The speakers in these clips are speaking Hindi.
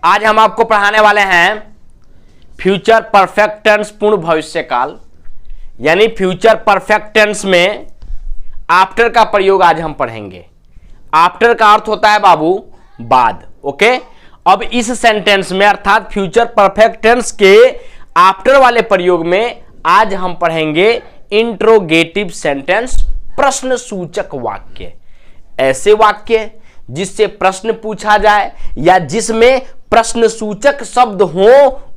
आज हम आपको पढ़ाने वाले हैं फ्यूचर परफेक्ट टेंस पूर्ण भविष्यकाल, यानी फ्यूचर परफेक्ट टेंस में आफ्टर का प्रयोग आज हम पढ़ेंगे। आफ्टर का अर्थ होता है बाबू बाद। ओके, अब इस सेंटेंस में अर्थात फ्यूचर परफेक्ट टेंस के आफ्टर वाले प्रयोग में आज हम पढ़ेंगे इंट्रोगेटिव सेंटेंस, प्रश्न सूचक वाक्य। ऐसे वाक्य जिससे प्रश्न पूछा जाए या जिसमें प्रश्न सूचक शब्द हो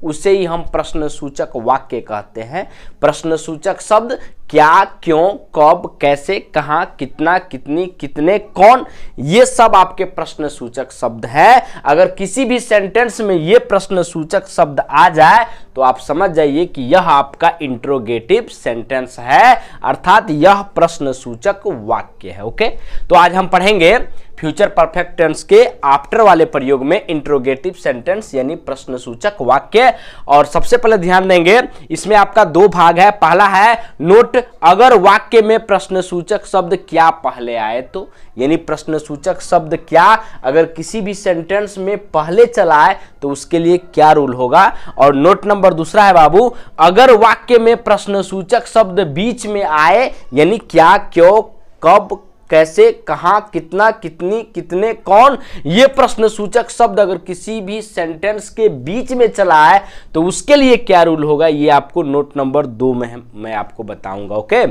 उसे ही हम प्रश्न सूचक वाक्य कहते हैं। प्रश्न सूचक शब्द क्या, क्यों, कब, कैसे, कहां, कितना, कितनी, कितने, कौन, ये सब आपके प्रश्न सूचक शब्द है। अगर किसी भी सेंटेंस में ये प्रश्न सूचक शब्द आ जाए तो आप समझ जाइए कि यह आपका इंट्रोगेटिव सेंटेंस है, अर्थात यह प्रश्न सूचक वाक्य है। ओके, तो आज हम पढ़ेंगे फ्यूचर परफेक्ट टेंस के आफ्टर वाले प्रयोग में इंट्रोगेटिव सेंटेंस यानी प्रश्न सूचक वाक्य। और सबसे पहले ध्यान देंगे, इसमें आपका दो भाग है। पहला है नोट, अगर वाक्य में प्रश्न सूचक शब्द क्या पहले आए तो, यानी प्रश्न सूचक शब्द क्या अगर किसी भी सेंटेंस में पहले चला आए तो उसके लिए क्या रूल होगा। और नोट नंबर दूसरा है बाबू, अगर वाक्य में प्रश्न सूचक शब्द बीच में आए यानी क्या, क्यों, कब, कैसे, कहां, कितना, कितनी, कितने, कौन, ये प्रश्न सूचक शब्द अगर किसी भी सेंटेंस के बीच में चला है तो उसके लिए क्या रूल होगा, ये आपको नोट नंबर 2 में मैं आपको बताऊंगा। ओके,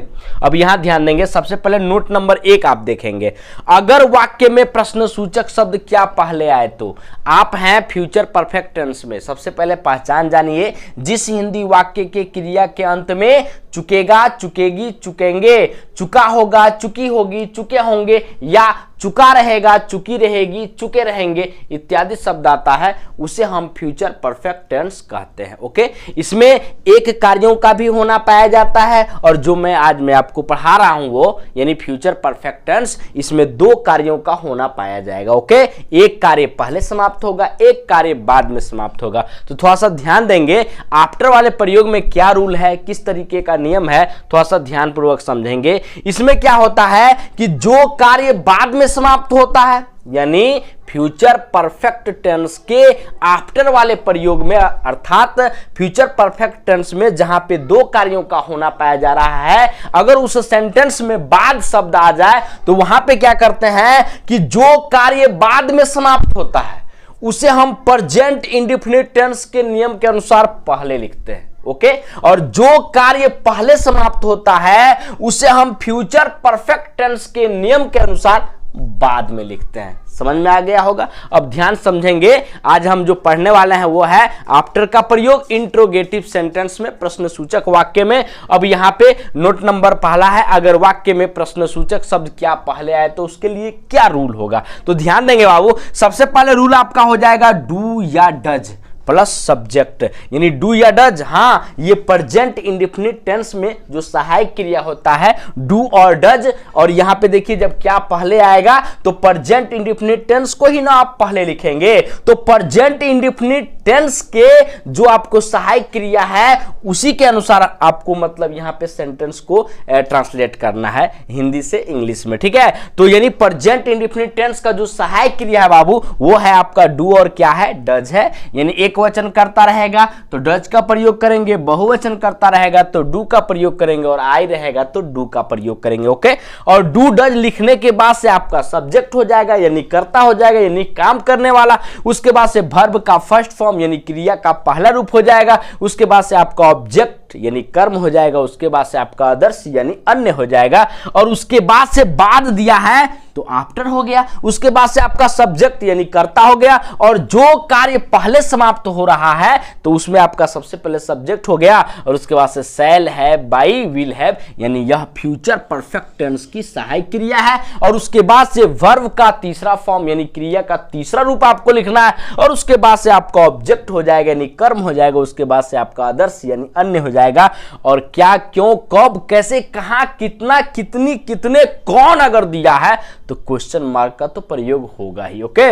अब यहां ध्यान देंगे। सबसे पहले नोट नंबर 1 आप देखेंगे, अगर वाक्य में प्रश्न सूचक शब्द क्या पहले आए तो। आप हैं फ्यूचर परफेक्ट टेंस में, सबसे पहले पहचान जानिए, जिस हिंदी वाक्य के क्रिया के अंत में चुकेगा, चुकेगी, चुकेंगे, चुका होगा, चुकी होगी, चुके होंगे या चुका रहेगा, चुकी रहेगी, चुके रहेंगे इत्यादि शब्द आता है उसे हम फ्यूचर परफेक्ट टेंस कहते हैं। ओके, इसमें एक कार्यों का भी होना पाया जाता है और जो मैं आपको पढ़ा रहा हूं वो यानी फ्यूचर परफेक्ट टेंस, इसमें 2 कार्यों का होना पाया जाएगा। ओके, एक कार्य पहले समाप्त होगा, एक कार्य बाद में समाप्त होगा। तो थोड़ा सा ध्यान देंगे आफ्टर वाले प्रयोग में क्या रूल है, किस तरीके का नियम है, थोड़ा सा ध्यान पूर्वक समझेंगे। इसमें क्या होता है कि जो कार्य बाद में समाप्त होता है यानी फ्यूचर परफेक्ट टेंस के आफ्टर वाले प्रयोग में, अर्थात फ्यूचर परफेक्ट टेंस में जहां पे 2 कार्यों का होना पाया जा रहा है, अगर उस सेंटेंस में बाद शब्द आ जाए तो वहां पे क्या करते हैं कि जो कार्य बाद में समाप्त होता है उसे हम प्रेजेंट इंडेफिनिट टेंस के नियम के अनुसार पहले लिखते हैं। ओके, और जो कार्य पहले समाप्त होता है उसे हम फ्यूचर परफेक्ट टेंस के नियम के अनुसार बाद में लिखते हैं। समझ में आ गया होगा। अब ध्यान समझेंगे, आज हम जो पढ़ने वाले हैं वो है आफ्टर का प्रयोग इंट्रोगेटिव सेंटेंस में, प्रश्न सूचक वाक्य में। अब यहां पे नोट नंबर पहला है, अगर वाक्य में प्रश्न सूचक शब्द क्या पहले आए तो उसके लिए क्या रूल होगा। तो ध्यान देंगे बाबू, सबसे पहले रूल आपका हो जाएगा डू या डज प्लस सब्जेक्ट, यानी डू या डज। हाँ, ये प्रेजेंट इंडेफिनिट टेंस में जो सहायक क्रिया होता है डू और डज, और यहां पे देखिए जब क्या पहले आएगा तो प्रेजेंट इंडेफिनिट टेंस को ही ना आप पहले लिखेंगे। तो प्रेजेंट इंडेफिनिट टेंस के जो आपको सहायक क्रिया है उसी के अनुसार आपको मतलब यहां पे सेंटेंस को ट्रांसलेट करना है हिंदी से इंग्लिश में। ठीक है, तो यानी प्रेजेंट इंडेफिनिट टेंस का जो सहायक क्रिया है बाबू वो है आपका डू और क्या है, डज है। यानी एक वचन करता रहेगा तो डज का प्रयोग करेंगे, बहुवचन करता रहेगा तो डू का प्रयोग करेंगे और आई रहेगा तो डू का प्रयोग करेंगे। ओके, और डू डज लिखने के बाद से आपका सब्जेक्ट हो जाएगा यानी कर्ता हो जाएगा यानी काम करने वाला। उसके बाद से वर्ब का फर्स्ट फॉर्म यानी क्रिया का पहला रूप हो जाएगा। उसके बाद से आपका ऑब्जेक्ट यानी कर्म हो जाएगा। उसके बाद से आपका आदर्श यानी अन्य हो जाएगा। और उसके बाद से बाद दिया है तो आफ्टर हो गया। उसके बाद से आपका सब्जेक्ट यानी कर्ता हो गया। और जो कार्य पहले समाप्त हो रहा है तो उसमें आपका सबसे पहले सब्जेक्ट हो गया और उसके बाद से शैल है, बाई, विल हैव, यानी यह फ्यूचर परफेक्ट टेंस की सहायक क्रिया है। और उसके बाद से वर्ब का तीसरा फॉर्म यानी क्रिया का तीसरा रूप आपको लिखना है। और उसके बाद से आपका ऑब्जेक्ट हो जाएगा यानी कर्म हो जाएगा। उसके बाद से आपका आदर्श यानी अन्य हो जाएगा। और क्या, क्यों, कब, कैसे, कहां, कितना, कितनी, कितने, कौन अगर दिया है तो क्वेश्चन मार्क का तो प्रयोग होगा ही। ओके,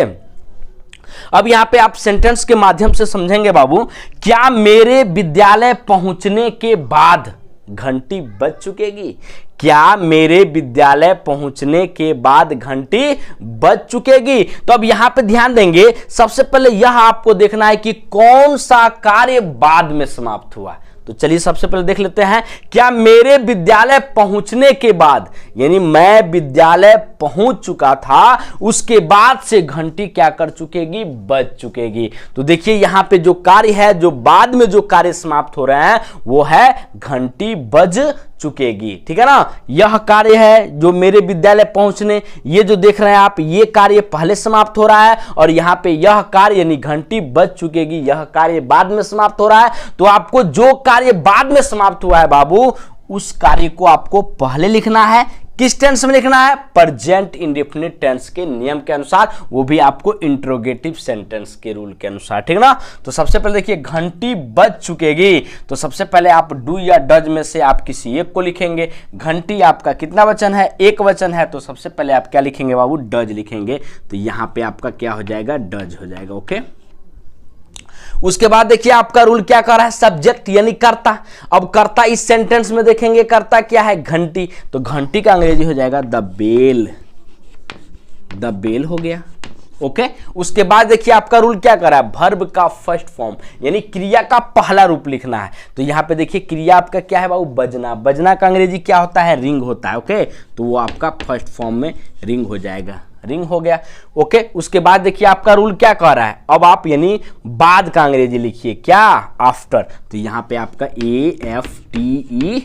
अब यहां पे आप सेंटेंस के माध्यम से समझेंगे बाबू, क्या मेरे विद्यालय पहुंचने के बाद घंटी बज चुकेगी। क्या मेरे विद्यालय पहुंचने के बाद घंटी बज चुकेगी। तो अब यहां पे ध्यान देंगे, सबसे पहले यह आपको देखना है कि कौन सा कार्य बाद में समाप्त हुआ। तो चलिए सबसे पहले देख लेते हैं, क्या मेरे विद्यालय पहुंचने के बाद, यानी मैं विद्यालय पहुंच चुका था, उसके बाद से घंटी क्या कर चुकेगी, बज चुकेगी। तो देखिए यहां पे जो कार्य है, जो बाद में जो कार्य समाप्त हो रहे हैं वो है घंटी बज चुकेगी। ठीक है ना, यह कार्य है जो मेरे विद्यालय पहुंचने, ये जो देख रहे हैं आप, ये कार्य पहले समाप्त हो रहा है, और यहां पे यह कार्य यानी घंटी बज चुकेगी, यह कार्य बाद में समाप्त हो रहा है। तो आपको जो कार्य बाद में समाप्त हुआ है बाबू, उस कार्य को आपको पहले लिखना है। किस टेंस में लिखना है, प्रेजेंट इंडेफिनिट टेंस के नियम के अनुसार, वो भी आपको इंट्रोगेटिव सेंटेंस के रूल के अनुसार। ठीक ना, तो सबसे पहले देखिए घंटी बज चुकेगी, तो सबसे पहले आप डू या डज में से आप किसी एक को लिखेंगे। घंटी आपका कितना वचन है, एक वचन है, तो सबसे पहले आप क्या लिखेंगे बाबू, डज लिखेंगे। तो यहां पे आपका क्या हो जाएगा, डज हो जाएगा। ओके, उसके बाद देखिए आपका रूल क्या कर रहा है, सब्जेक्ट यानी कर्ता। अब कर्ता इस सेंटेंस में देखेंगे, कर्ता क्या है, घंटी, तो घंटी का अंग्रेजी हो जाएगा द बेल, द बेल हो गया। ओके, उसके बाद देखिए आपका रूल क्या कर रहा है, वर्ब का फर्स्ट फॉर्म यानी क्रिया का पहला रूप लिखना है। तो यहां पे देखिए क्रिया आपका क्या है बाबू, बजना। बजना का अंग्रेजी क्या होता है, रिंग होता है। ओके, तो वो आपका फर्स्ट फॉर्म में रिंग हो जाएगा, रिंग हो गया। ओके, उसके बाद देखिए आपका रूल क्या कह रहा है, अब आप यानी बाद का अंग्रेजी लिखिए, क्या, आफ्टर। तो यहां पे आपका AFTER,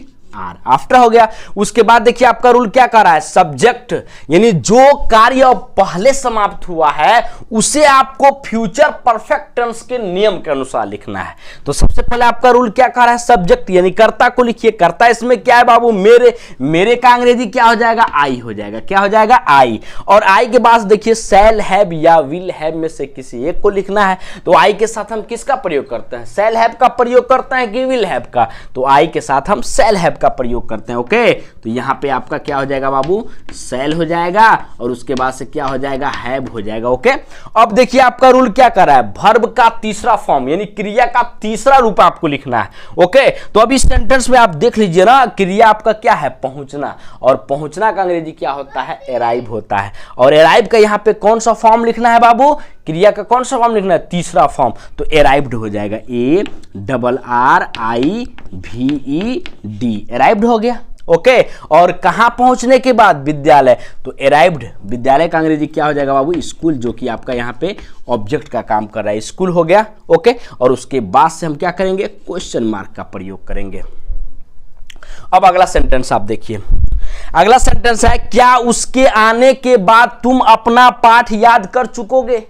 आफ्टर हो गया। उसके बाद देखिए आपका रूल क्या कर रहा है, सब्जेक्ट यानी जो कार्य पहले समाप्त हुआ है उसे आपको फ्यूचर परफेक्ट टेंस के नियम के अनुसार लिखना है। तो सबसे पहले आपका रूल क्या कर रहा है, सब्जेक्ट यानी कर्ता को लिखिए। कर्ता इसमें क्या है बाबू, मेरे। मेरे का अंग्रेजी क्या हो जाएगा, आई हो जाएगा। क्या हो जाएगा, आई। और आई के बाद देखिए शैल हैव या विल हैव में से किसी एक को लिखना है। तो आई के साथ हम किसका प्रयोग करते हैं, शैल हैव का प्रयोग करते हैं कि विल हैव का, तो आई के साथ हम शैल हैव का प्रयोग करते हैं। ओके, तो यहां पे आपका क्या हो जाएगा बाबू, शैल हो जाएगा, और उसके बाद से क्या हो जाएगा, हैव हो जाएगा। ओके, अब देखिए आपका रूल क्या कर रहा है, वर्ब का तीसरा फॉर्म यानी क्रिया का तीसरा रूप आपको लिखना है। ओके, तो अभी सेंटेंस में आप देख लीजिए ना, क्रिया आपका क्या है, पहुंचना, और पहुंचना का अंग्रेजी क्या होता है, अराइव होता है। और अराइव का यहां पे कौन सा फॉर्म लिखना है बाबू, क्रिया का कौन सा फॉर्म लिखना है, तीसरा फॉर्म, तो अराइव्ड हो जाएगा, ARRIVED, अराइव्ड हो गया। ओके, और कहां पहुंचने के बाद, विद्यालय, तो अराइव्ड, विद्यालय का अंग्रेजी क्या हो जाएगा बाबू, स्कूल, जो कि आपका यहां पे ऑब्जेक्ट का काम कर रहा है, स्कूल हो गया। ओके, और उसके बाद से हम क्या करेंगे, क्वेश्चन मार्क का प्रयोग करेंगे। अब अगला सेंटेंस आप देखिए, अगला सेंटेंस है, क्या उसके आने के बाद तुम अपना पाठ याद कर चुकोगे।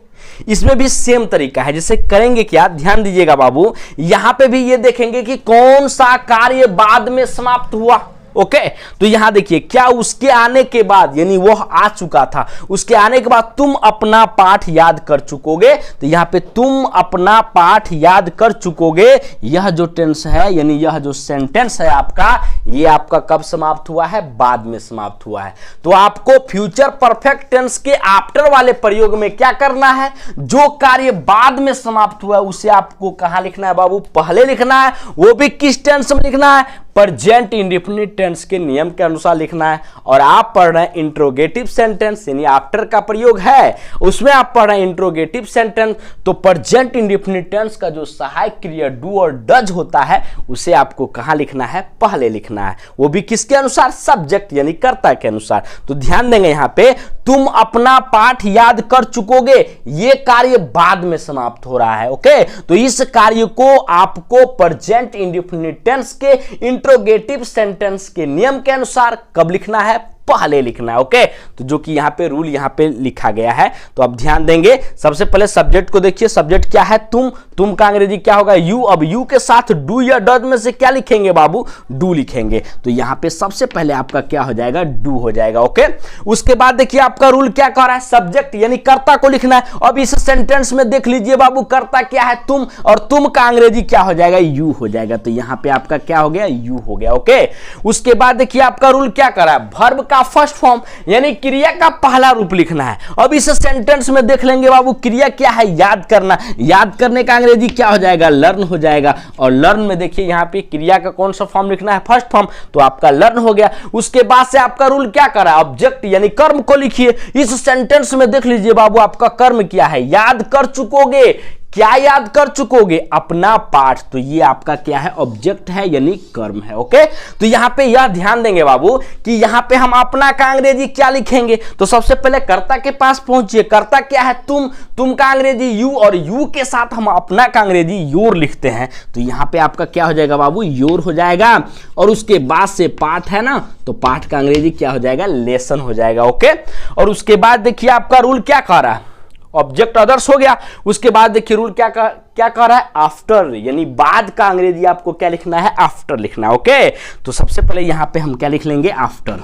इसमें भी सेम तरीका है, जैसे करेंगे क्या, ध्यान दीजिएगा बाबू, यहां पे भी ये देखेंगे कि कौन सा कार्य बाद में समाप्त हुआ। ओके, तो यहां देखिए, क्या उसके आने के बाद यानी वह आ चुका था, उसके आने के बाद तुम अपना पाठ याद कर चुकोगे। तो यहां पे तुम अपना पाठ याद कर चुकोगे, यह जो टेंस है यानी यह जो सेंटेंस है आपका, ये आपका कब समाप्त हुआ है, बाद में समाप्त हुआ है। तो आपको फ्यूचर परफेक्ट टेंस के आफ्टर वाले प्रयोग में क्या करना है, जो कार्य बाद में समाप्त हुआ है उसे आपको कहां लिखना है बाबू, पहले लिखना है। वो भी किस टेंस में लिखना है, प्रेजेंट इंडेफिनिट टेंस के नियम के अनुसार लिखना है। और आप पढ़ रहे हैं इंट्रोगेटिव सेंटेंस यानी आफ्टर का प्रयोग है, उसमें आप पढ़ रहे हैं इंट्रोगेटिव सेंटेंस, तो प्रेजेंट इंडेफिनिट टेंस का जो सहायक क्रिया डू और डज होता है उसे आपको कहां लिखना है, पहले लिखना है। वो भी किसके अनुसार, सब्जेक्ट यानी कर्ता के अनुसार। तो ध्यान देंगे यहां पे, तुम अपना पाठ याद कर चुकोगे, ये कार्य बाद में समाप्त हो रहा है। ओके, तो इस कार्य को आपको प्रेजेंट इंडेफिनिट टेंस के इंट्रोगेटिव सेंटेंस के नियम के अनुसार कब लिखना है, पहले लिखना है। ओके, तो जो कि यहां पे रूल यहां पे लिखा गया है, तो अब ध्यान देंगे। सबसे पहले सब्जेक्ट को देखिए, सब्जेक्ट क्या है, तुम। तुम का अंग्रेजी क्या होगा, यू। अब यू के साथ डू या डज में से क्या लिखेंगे बाबू, डू लिखेंगे। तो यहां पे सबसे पहले आपका क्या हो जाएगा, डू हो जाएगा। ओके, उसके बाद देखिए आपका रूल क्या कह रहा है, सब्जेक्ट यानी कर्ता को लिखना है। अब इस सेंटेंस में देख लीजिए बाबू, कर्ता क्या है, तुम, और तुम का अंग्रेजी क्या हो जाएगा, यू हो जाएगा। तो यहां पे आपका क्या हो गया, यू हो गया। ओके, उसके बाद देखिए आपका रूल क्या कर रहा है, वर्ब का का फर्स्ट फॉर्म यानी क्रिया का पहला रूप लिखना है। अब इस सेंटेंस में देख लेंगे बाबू, क्रिया क्या है, याद करना। याद करने का अंग्रेजी क्या हो जाएगा, लर्न हो जाएगा। और लर्न में देखिए यहाँ पे क्रिया का कौन सा फॉर्म लिखना है, फर्स्ट फॉर्म, तो आपका लर्न हो गया। उसके बाद से आपका रूल क्या कर रहा है, ऑब्जेक्ट यानी कर्म को लिखिए। इस सेंटेंस में देख लीजिए बाबू, आपका कर्म क्या है, याद कर चुकोगे। क्या याद कर चुकोगे, अपना पाठ। तो ये आपका क्या है, ऑब्जेक्ट है यानी कर्म है। ओके, तो यहां पे यह ध्यान देंगे बाबू कि यहां पे हम अपना का अंग्रेजी क्या लिखेंगे। तो सबसे पहले कर्ता के पास पहुंचिए। कर्ता क्या है, तुम का अंग्रेजी यू, और यू के साथ हम अपना का अंग्रेजी योर लिखते हैं। तो यहां पे आपका क्या हो जाएगा बाबू, योर हो जाएगा। और उसके बाद से पाठ है ना, तो पाठ का अंग्रेजी क्या हो जाएगा, लेसन हो जाएगा। ओके, और उसके बाद देखिए आपका रूल क्या कह रहा है, ऑब्जेक्ट अदर्स हो गया। उसके बाद देखिए रूल क्या कह रहा है, आफ्टर यानी बाद का अंग्रेजी आपको क्या लिखना है, आफ्टर लिखना है। ओके, तो सबसे पहले यहां पे हम क्या लिख लेंगे, आफ्टर।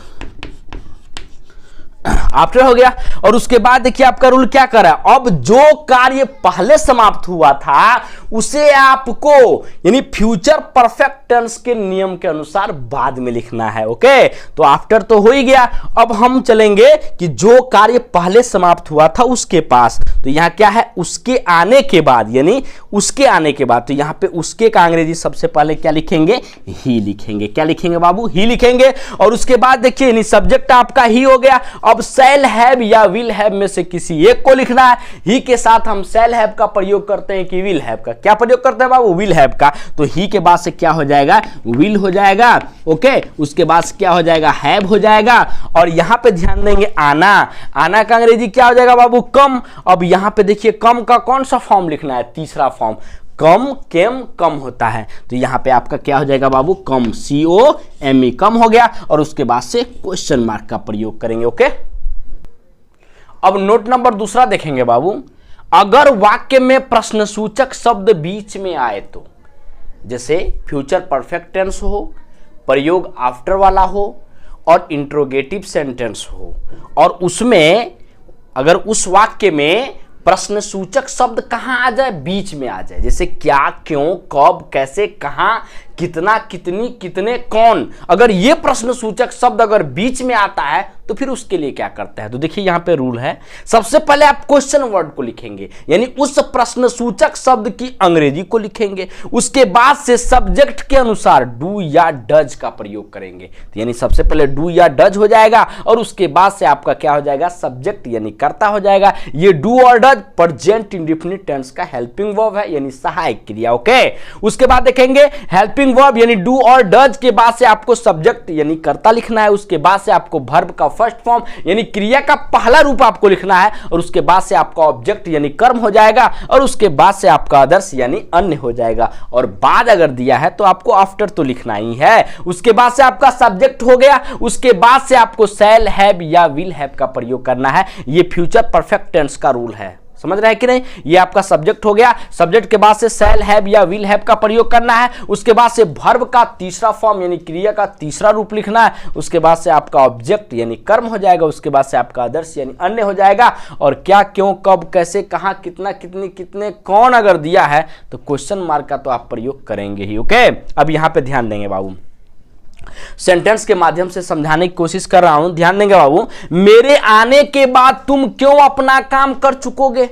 आफ्टर हो गया। और उसके बाद देखिए आपका रूल क्या कर रहा है, अब जो कार्य पहले समाप्त हुआ था उसे आपको यानी फ्यूचर परफेक्ट टेंस के नियम के अनुसार बाद में लिखना है। ओके, तो आफ्टर तो हो ही गया। अब हम चलेंगे कि जो कार्य पहले समाप्त हुआ था उसके पास, तो यहां क्या है, उसके आने के बाद, यानी उसके आने के बाद। तो यहां पे उसके का अंग्रेजी सबसे पहले क्या लिखेंगे, ही लिखेंगे। क्या लिखेंगे बाबू, ही लिखेंगे। और उसके बाद देखिए यानी सब्जेक्ट आपका ही हो गया। अब शैल हैव या विल हैव में से किसी एक को लिखना है। ही के साथ हम शैल हैव का प्रयोग करते हैं कि विल हैव का, क्या प्रयोग करते हैं बाबू, विल हैव का। तो ही के बाद से क्या हो जाएगा, विल हो जाएगा। ओके, उसके बाद क्या हो जाएगा, हैव हो जाएगा। और यहां पे ध्यान देंगे आना। आना का अंग्रेजी क्या हो जाएगा बाबू, कम। अब यहां पे देखिए कम का कौन सा फॉर्म लिखना है, तीसरा फॉर्म। कम केम कम होता है, तो यहां पे आपका क्या हो जाएगा बाबू, कम, COME, कम हो गया। और उसके बाद से क्वेश्चन मार्क का प्रयोग करेंगे। ओके, अब नोट नंबर दूसरा देखेंगे बाबू, अगर वाक्य में प्रश्नसूचक शब्द बीच में आए तो, जैसे फ्यूचर परफेक्ट टेंस हो, प्रयोग आफ्टर वाला हो और इंट्रोगेटिव सेंटेंस हो, और उसमें अगर उस वाक्य में प्रश्नसूचक शब्द कहां आ जाए, बीच में आ जाए, जैसे क्या, क्यों, कब, कैसे, कहां, कितना, कितनी, कितने, कौन, अगर ये प्रश्नसूचक शब्द अगर बीच में आता है तो फिर उसके लिए क्या करता है। तो देखिए यहां पे रूल है, सबसे पहले आप क्वेश्चन वर्ड को लिखेंगे, यानी उस प्रश्नसूचक शब्द की अंग्रेजी को लिखेंगे। उसके बाद से सब्जेक्ट के अनुसार डू या डज का प्रयोग करेंगे। तो यानी सबसे पहले डू या डज हो जाएगा, और उसके बाद से आपका क्या हो जाएगा, सब्जेक्ट यानी कर्ता हो जाएगा। ये डू और डज प्रेजेंट इंडेफिनिट टेंस का हेल्पिंग वर्ब है, यानी सहायक क्रिया। ओके, उसके बाद देखेंगे हेल्पिंग वर्ब यानी डू और डज के बाद से आपको सब्जेक्ट यानी कर्ता लिखना है। उसके बाद से आपको वर्ब का फर्स्ट फॉर्म यानी क्रिया का पहला रूप आपको लिखना है, और उसके बाद से आपका ऑब्जेक्ट यानी कर्म हो जाएगा, और उसके बाद से आपका आदर्श यानी अन्य हो जाएगा। और बाद अगर दिया है तो आपको आफ्टर तो लिखना ही है। उसके बाद से आपका सब्जेक्ट हो गया। उसके बाद से आपको शैल हैव या विल हैव का प्रयोग करना है। ये फ्यूचर परफेक्ट टेंस का रूल है, समझ रहे हैं कि नहीं। ये आपका सब्जेक्ट हो गया। सब्जेक्ट के बाद से शैल हैव या विल हैव का प्रयोग करना है। उसके बाद से वर्ब का तीसरा फॉर्म यानी क्रिया का तीसरा रूप लिखना है। उसके बाद से आपका ऑब्जेक्ट यानी कर्म हो जाएगा। उसके बाद से आपका आदर्श यानी अन्य हो जाएगा। और क्या, क्यों, कब, कैसे, कहां, कितना, कितनी, कितने, कौन अगर दिया है तो क्वेश्चन मार्क का तो आप प्रयोग करेंगे ही। ओके, अब यहां पे ध्यान देंगे बाबू, सेंटेंस के माध्यम से समझाने की कोशिश कर रहा हूं, ध्यान देंगे बाबू। मेरे आने के बाद तुम क्यों अपना काम कर चुकोगे।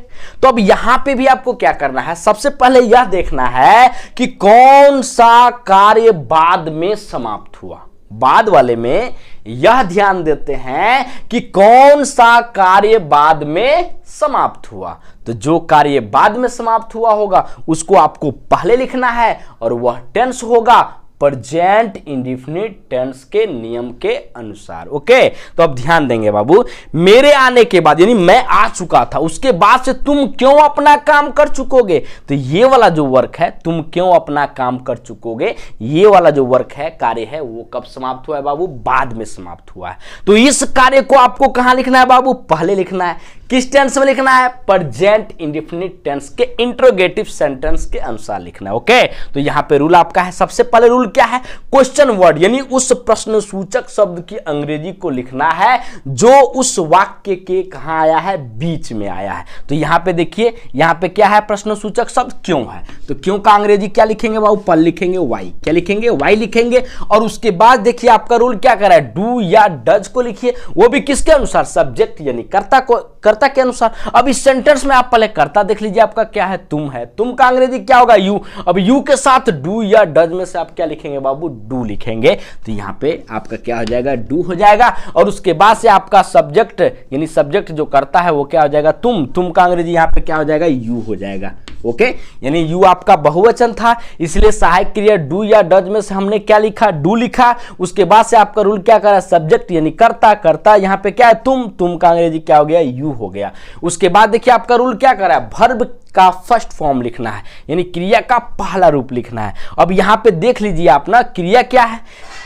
तो अब यहां पे भी आपको क्या करना है, सबसे पहले यह देखना है कि कौन सा कार्य बाद में समाप्त हुआ। बाद वाले में यह ध्यान देते हैं कि कौन सा कार्य बाद में समाप्त हुआ। तो जो कार्य बाद में समाप्त हुआ होगा उसको आपको पहले लिखना है, और वह टेंस होगा प्रेजेंट इंडेफिनिट टेंस के नियम के अनुसार। ओके, तो अब ध्यान देंगे बाबू, मेरे आने के बाद यानी मैं आ चुका था, उसके बाद से तुम क्यों अपना काम कर चुकोगे। तो ये वाला जो वर्क है, तुम क्यों अपना काम कर चुकोगे, ये वाला जो वर्क है, कार्य है, वो कब समाप्त हुआ है बाबू, बाद में समाप्त हुआ है। तो इस कार्य को आपको कहां लिखना है बाबू, पहले लिखना है। किस टेंस में लिखना है? प्रेजेंट इंडेफिनिट टेंस के इंट्रोगेटिव सेंटेंस के अनुसार लिखना है। ओके, तो यहां पे रूल आपका है, सबसे पहले रूल क्या है? क्वेश्चन वर्ड यानी उस प्रश्न सूचक शब्द की अंग्रेजी को लिखना है जो उस वाक्य के कहां आया है? बीच में आया है। तो यहां पे देखिए, यहां पे क्या है? प्रश्न सूचक शब्द क्यों है, तो क्यों का अंग्रेजी क्या लिखेंगे बाबू? पर लिखेंगे वाई। क्या लिखेंगे? वाई लिखेंगे। और उसके बाद देखिए आपका रूल क्या कर रहा है? डू या डज को लिखिए, वो भी किसके अनुसार? सब्जेक्ट यानी कर्ता को, कर्ता के अनुसार। अब इस सेंटेंस में आप पहले कर्ता देख लीजिए, आपका क्या है? तुम है। तुम का अंग्रेजी क्या होगा? यू। अब यू के साथ डू या डज में से आप क्या लिखेंगे बाबू? डू लिखेंगे। तो यहां पे आपका क्या हो जाएगा? डू हो जाएगा। और उसके बाद से आपका सब्जेक्ट यानी सब्जेक्ट जो करता है वो क्या हो जाएगा? तुम। तुम का अंग्रेजी यहां पे क्या हो जाएगा? यू हो जाएगा। ओके, यानी यू आपका बहुवचन था, इसलिए सहायक क्रिया डू या डज में से हमने क्या लिखा? डू लिखा। उसके बाद से आपका रूल क्या करा? सब्जेक्ट यानी कर्ता। कर्ता यहां पे क्या है? तुम। तुम का अंग्रेजी क्या हो गया? यू हो गया। उसके बाद देखिए आपका रूल क्या करा? वर्ब का फर्स्ट फॉर्म लिखना है, यानी क्रिया का पहला रूप लिखना है। अब यहां पे देख लीजिए आप ना, क्रिया क्या है?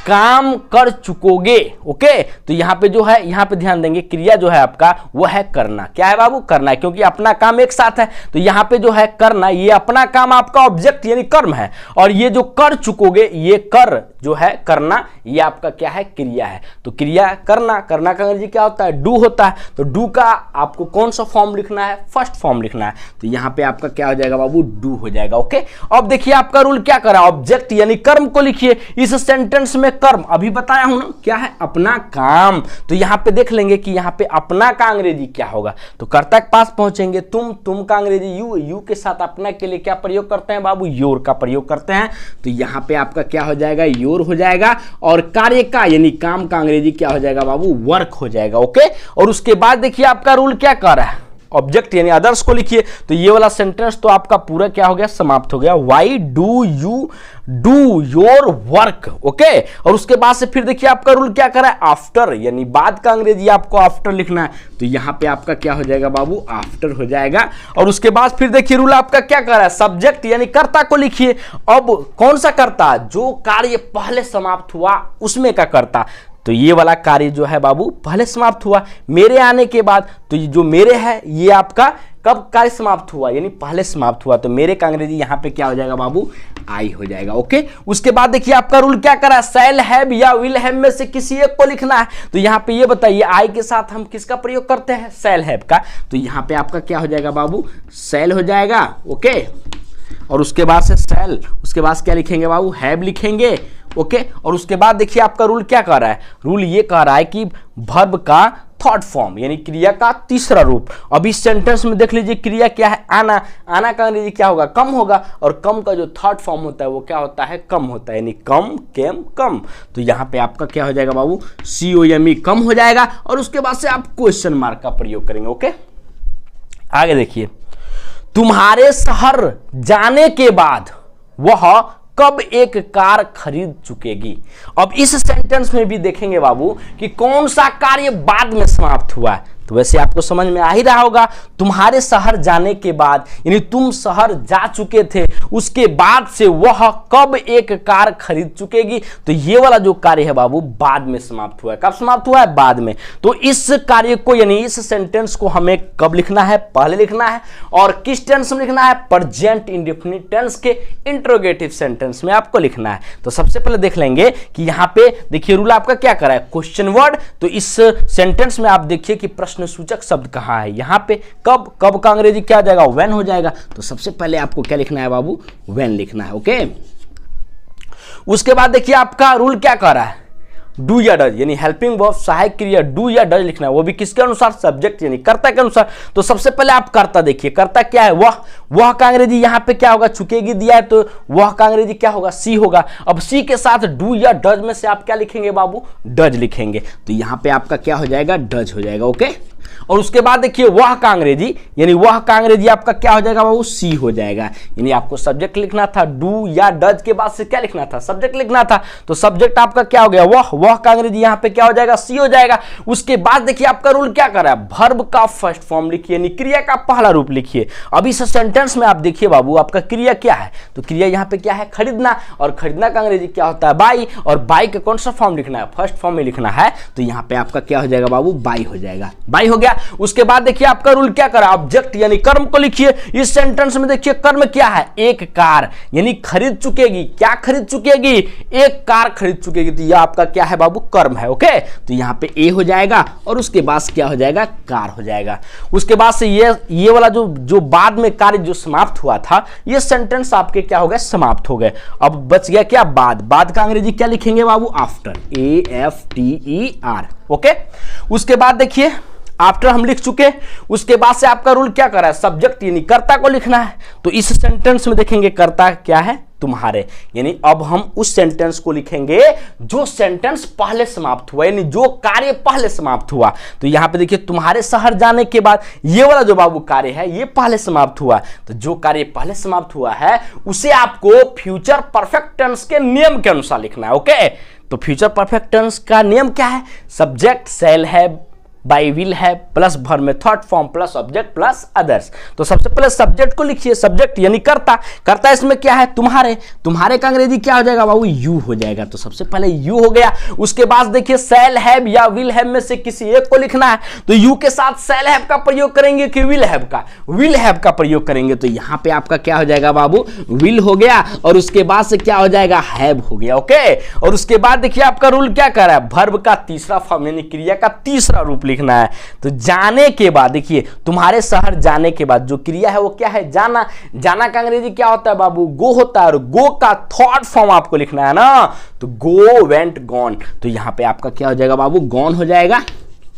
काम कर चुकोगे। ओके, तो यहां पे जो है, यहां पे ध्यान देंगे, क्रिया जो है आपका वो है करना। क्या है बाबू? करना है, क्योंकि अपना काम एक साथ है। तो यहां पे जो है करना, ये अपना काम आपका ऑब्जेक्ट यानी कर्म है, और ये जो कर चुकोगे, ये कर जो है करना, ये आपका क्या है? क्रिया है। तो क्रिया करना, करना का अंग्रेजी क्या होता है? डू होता है। तो डू का आपको कौन सा फॉर्म लिखना है? फर्स्ट फॉर्म लिखना है। तो यहां पे आपका क्या हो जाएगा बाबू? डू हो जाएगा। ओके, अब देखिए आपका रूल क्या करा? ऑब्जेक्ट यानी कर्म को लिखिए। इस सेंटेंस में कर्म अभी बताया हूं ना, क्या है? अपना काम। तो यहां पे देख लेंगे कि यहां पे अपना का अंग्रेजी क्या होगा। तो कर्ता के पास पहुंचेंगे, तुम। तुम का अंग्रेजी यू। यू के साथ अपना के लिए क्या प्रयोग करते हैं बाबू? योर का प्रयोग करते हैं। तो यहां पे आपका क्या हो जाएगा? योर हो जाएगा। और कार्य का यानी काम का अंग्रेजी क्या हो जाएगा बाबू? वर्क हो जाएगा। ओके, और उसके बाद देखिए आपका रूल क्या कर रहा है? ऑब्जेक्ट यानी अदर्स को लिखिए। तो ये वाला सेंटेंस तो आपका पूरा क्या हो गया? समाप्त हो गया। Why do you do your work. Okay, और उसके बाद से फिर देखिए आपका रूल क्या कर रहा है? आफ्टर यानी बाद का अंग्रेजी आपको आफ्टर लिखना है। तो यहां पे आपका क्या हो जाएगा बाबू? आफ्टर हो जाएगा। और उसके बाद फिर देखिए रूल आपका क्या कर रहा है? सब्जेक्ट यानी कर्ता को लिखिए। अब कौन सा कर्ता? जो कार्य पहले समाप्त हुआ उसमें का कर्ता। तो ये वाला कार्य जो है बाबू पहले समाप्त हुआ मेरे आने के बाद। तो ये जो मेरे है ये आपका कब कार्य समाप्त हुआ? यानी पहले समाप्त हुआ। तो मेरे का अंग्रेजी यहां पे क्या हो जाएगा बाबू? आई हो जाएगा। ओके, उसके बाद देखिए आपका रूल क्या करा? शैल हैव या विल हैव में से किसी एक को लिखना है। तो यहां पे ये बताइए, आई के साथ हम किसका प्रयोग करते हैं? शैल हैव का। तो यहां पे आपका क्या हो जाएगा बाबू? शैल हो जाएगा। ओके, और उसके बाद से शैल, उसके बाद क्या लिखेंगे बाबू? हैव लिखेंगे। ओके, और उसके बाद देखिए आपका रूल क्या कह रहा है? रूल ये कह रहा है कि वर्ब का थर्ड फॉर्म यानी क्रिया का तीसरा रूप। अब इस सेंटेंस में देख लीजिए क्रिया क्या है? आना। आना का अंग्रेजी क्या होगा? कम होगा। और कम का जो थर्ड फॉर्म होता है वो क्या होता है? कम होता है, यानी कम, केम, कम। तो यहां पे आपका क्या हो जाएगा बाबू? COME कम हो जाएगा। और उसके बाद से आप क्वेश्चन मार्क का प्रयोग करेंगे। ओके, आगे देखिए, तुम्हारे शहर जाने के बाद वह कब एक कार खरीद चुकेगी। अब इस सेंटेंस में भी देखेंगे बाबू कि कौन सा कार्य बाद में समाप्त हुआ है। तो वैसे आपको समझ में आ ही रहा होगा, तुम्हारे शहर जाने के बाद यानी तुम शहर जा चुके थे, उसके बाद से वह कब एक कार खरीद चुकेगी। तो ये वाला जो कार्य है बाबू बाद में समाप्त हुआ है। कब समाप्त हुआ है? बाद में। तो इस कार्य को यानी इस सेंटेंस को हमें कब लिखना है? पहले लिखना है। और किस टेंस में लिखना है? प्रेजेंट इंडेफिनिट टेंस के इंट्रोगेटिव सेंटेंस में आपको लिखना है। तो सबसे पहले देख लेंगे कि यहां पे देखिए रूल आपका क्या कर रहा है? Question word. तो इस सेंटेंस में आप देखिए कि प्रश्न सूचक शब्द कहां है? यहां पे कब। कब का अंग्रेजी क्या हो जाएगा? व्हेन हो जाएगा। तो सबसे पहले आपको क्या लिखना है बाबू? व्हेन लिखना है। ओके, उसके बाद देखिए आपका रूल क्या कर रहा है? डू या डज यानी हेल्पिंग वर्ब सहायक क्रिया डू या डज लिखना है, वो भी किसके अनुसार? सब्जेक्ट यानी कर्ता के अनुसार। तो सबसे पहले आप कर्ता देखिए, कर्ता क्या है? वह का अंग्रेजी यहाँ पे क्या होगा? चुकेगी दिया है तो वह का अंग्रेजी क्या होगा? सी होगा। अब सी के साथ डू या डज में से आप क्या लिखेंगे बाबू? डज लिखेंगे। तो यहाँ पे आपका क्या हो जाएगा? डज हो जाएगा। ओके, और उसके बाद देखिए वह का अंग्रेजी यानी वह का अंग्रेजी आपका क्या हो जाएगा बाबू? सी हो जाएगा। यानी आपको सब्जेक्ट लिखना था, डू या डज के बाद से क्या लिखना था? सब्जेक्ट लिखना था। तो सब्जेक्ट आपका क्या हो गया? वह का अंग्रेजी यहाँ पे क्या हो जाएगा? सी हो जाएगा। उसके बाद देखिए आपका रूल क्या कर रहा है? वर्ब का फर्स्ट फॉर्म लिखिए, यानी क्रिया का पहला रूप लिखिए। अब इस सेंटेंस में आप देखिए बाबू आपका क्रिया क्या है? तो क्रिया यहाँ पे क्या है? खरीदना। और खरीदना का अंग्रेजी क्या होता है? बाई। और बाई का कौन सा फॉर्म लिखना है? फर्स्ट फॉर्म में लिखना है। तो यहाँ पे आपका क्या हो जाएगा बाबू? बाई हो जाएगा। बाई हो गया। गया। उसके बाद देखिए आपका रूल क्या करा, ऑब्जेक्ट यानी कर्म को लिखिए। इस सेंटेंस में देखिए कर्म क्या है, एक कार, यानी खरीद चुकेगी। क्या खरीद चुकेगी, एक कार खरीद चुकेगी। तो यह आपका क्या है बाबू, कर्म है। ओके, तो यहां पे ए हो जाएगा और उसके बाद क्या हो जाएगा, कार हो जाएगा। उसके बाद से ये वाला जो बाद में कार्य जो समाप्त हुआ था, ये सेंटेंस आपके क्या हो गए, समाप्त हो गए। अब बच गया क्या, बाद का अंग्रेजी क्या लिखेंगे बाबू, आफ्टर, AFTER। ओके, उसके बाद देखिए आफ्टर हम लिख चुके। उसके बाद से आपका रूल क्या कर रहा है, सब्जेक्ट यानी कर्ता को लिखना है। तो इस सेंटेंस में देखेंगे कर्ता क्या है, तुम्हारे, यानी अब हम उस सेंटेंस को लिखेंगे जो सेंटेंस पहले समाप्त हुआ, यानी जो कार्य पहले समाप्त हुआ। तो यहां पे देखिए तुम्हारे शहर जाने के बाद ये वाला जो बाबू कार्य है ये पहले समाप्त हुआ। तो जो कार्य पहले समाप्त हुआ है उसे आपको फ्यूचर परफेक्ट टेंस के नियम के अनुसार लिखना है। ओके, तो फ्यूचर परफेक्ट टेंस का नियम क्या है, सब्जेक्ट शैल है, बाई विल है, प्लस वर्ब में third form plus object plus others. तो सबसे पहले सब्जेक्ट को लिखिए, सब्जेक्ट यानी कर्ता। कर्ता इसमें क्या है, तुम्हारे का अंग्रेजी क्या हो जाएगा बाबू, यू हो जाएगा। तो सबसे पहले यू हो गया। उसके बाद देखिए शैल हैव या विल हैव में से किसी एक को लिखना है। तो यू के साथ शैल हैव का प्रयोग करेंगे कि विल हैव का प्रयोग करेंगे। तो यहां पे आपका क्या हो जाएगा बाबू, विल हो गया और उसके बाद से क्या हो जाएगा, हैव हो गया। ओके, और उसके बाद देखिए आपका रूल क्या कर रहा है, वर्ब का तीसरा फॉर्म यानी क्रिया का तीसरा रूप लिखना है। तो जाने के बाद देखिए तुम्हारे शहर जाने के बाद जो क्रिया है वो क्या है, जाना। जाना का अंग्रेजी क्या होता है बाबू, गो होता है, और गो का थर्ड फॉर्म आपको लिखना है ना, तो गो, वेंट, गॉन। तो यहां पे आपका क्या हो जाएगा बाबू, गॉन हो जाएगा।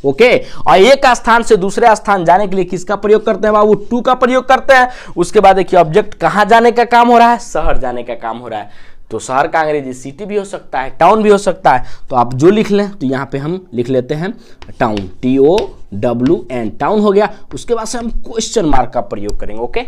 ओके, और एक स्थान से दूसरे स्थान जाने के लिए किसका प्रयोग करते हैं बाबू, टू का प्रयोग करते हैं। उसके बाद देखिए ऑब्जेक्ट कहां जाने का काम हो रहा है, शहर जाने का काम हो रहा है। तो शहर का अंग्रेजी सिटी भी हो सकता है, टाउन भी हो सकता है। तो आप जो लिख लें, तो यहाँ पे हम लिख लेते हैं टाउन, TOWN, टाउन हो गया। उसके बाद से हम क्वेश्चन मार्क का प्रयोग करेंगे। ओके,